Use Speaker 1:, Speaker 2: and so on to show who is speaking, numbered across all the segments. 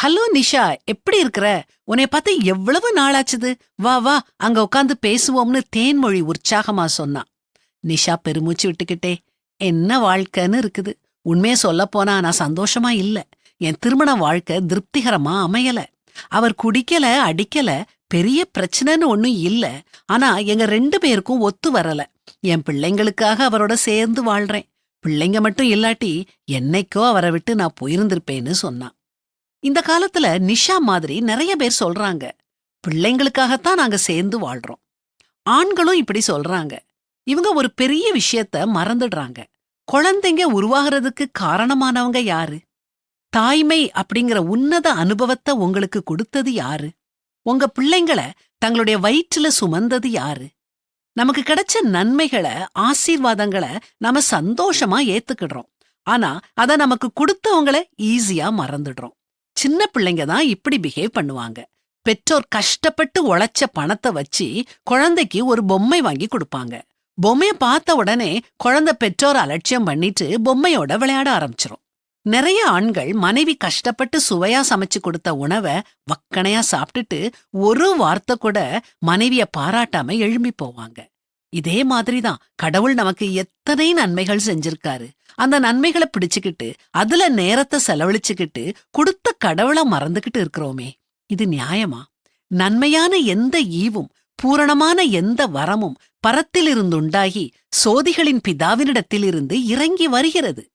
Speaker 1: Hello Nisha, எப்படி இருக்கிற? உன்னை பார்த்து எவ்வளவு நாளாச்சுது. வா வா, அங்க உட்காந்து பேசுவோம்னு தேன்மொழி உற்சாகமா சொன்னா. நிஷா பெருமூச்சு விட்டுக்கிட்டே, என்ன வாழ்க்கைன்னு இருக்குது. உண்மைய சொல்லப் போனா நான் சந்தோஷமா இல்ல. என் திருமண வாழ்க்கை திருப்திகரமா அமையல. அவர் குடிக்கல, அடிக்கல, பெரிய பிரச்சனைன்னு ஒண்ணும் இல்ல. ஆனா எங்க 2 பேருக்கும் ஒத்து வரல. என் பிள்ளைங்களுக்காக அவரோட சேர்ந்து வாழ்றேன். பிள்ளைங்க மட்டும் இல்லாட்டி என்னைக்கோ அவரை விட்டு நான் போயிருந்திருப்பேன்னு சொன்னா. இந்த காலத்துல நிஷா மாதிரி நிறைய பேர் சொல்றாங்க, பிள்ளைங்களுக்காகத்தான் நாங்க சேர்ந்து வாழ்றோம். ஆண்களும் இப்படி சொல்றாங்க. இவங்க ஒரு பெரிய விஷயத்த மறந்துடுறாங்க. குழந்தைங்க உருவாகிறதுக்கு காரணமானவங்க யாரு? தாய்மை அப்படிங்கிற உன்னத அனுபவத்தை உங்களுக்கு கொடுத்தது யாரு? உங்க பிள்ளைங்கள தங்களுடைய வயிற்றுல சுமந்தது யாரு? நமக்கு கிடைச்ச நன்மைகளை, ஆசீர்வாதங்களை நாம சந்தோஷமா ஏத்துக்கிடுறோம். ஆனா அத நமக்கு கொடுத்தவங்கள ஈஸியா மறந்துடுறோம். சின்ன பிள்ளைங்க தான் இப்படி பிஹேவ் பண்ணுவாங்க. பெற்றோர் கஷ்டப்பட்டு உழைச்ச பணத்தை வச்சு குழந்தைக்கு ஒரு பொம்மை வாங்கி கொடுப்பாங்க. பொம்மைய பார்த்த உடனே குழந்தை பெற்றோர் அலட்சியம் பண்ணிட்டு பொம்மையோட விளையாட ஆரம்பிச்சிரும். நிறைய ஆண்கள் மனைவி கஷ்டப்பட்டு சுவையா சமைச்சு கொடுத்த உணவை வக்கணையா சாப்பிட்டுட்டு ஒரு வார்த்தை கூட மனைவிய பாராட்டாம எழும்பி போவாங்க. இதே மாதிரிதான் கடவுள் நமக்கு எத்தனை நன்மைகள் செஞ்சிருக்காரு. அந்த நன்மைகளை பிடிச்சுக்கிட்டு அதுல நேரத்தை செலவழிச்சுக்கிட்டு கொடுத்த கடவுளை மறந்துகிட்டு இருக்கிறோமே, இது நியாயமா? நன்மையான எந்த ஈவும் பூரணமான எந்த வரமும் பரத்திலிருந்துண்டாகி சோதிகளின் பிதாவினிடத்திலிருந்து இறங்கி வருகிறது.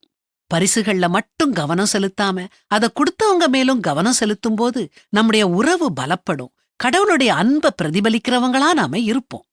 Speaker 1: பரிசுகள்ல மட்டும் கவனம் செலுத்தாம அதை கொடுத்தவங்க மேலும் கவனம் செலுத்தும் போது நம்முடைய உறவு பலப்படும். கடவுளுடைய அன்பை பிரதிபலிக்கிறவங்களா நாம இருப்போம்.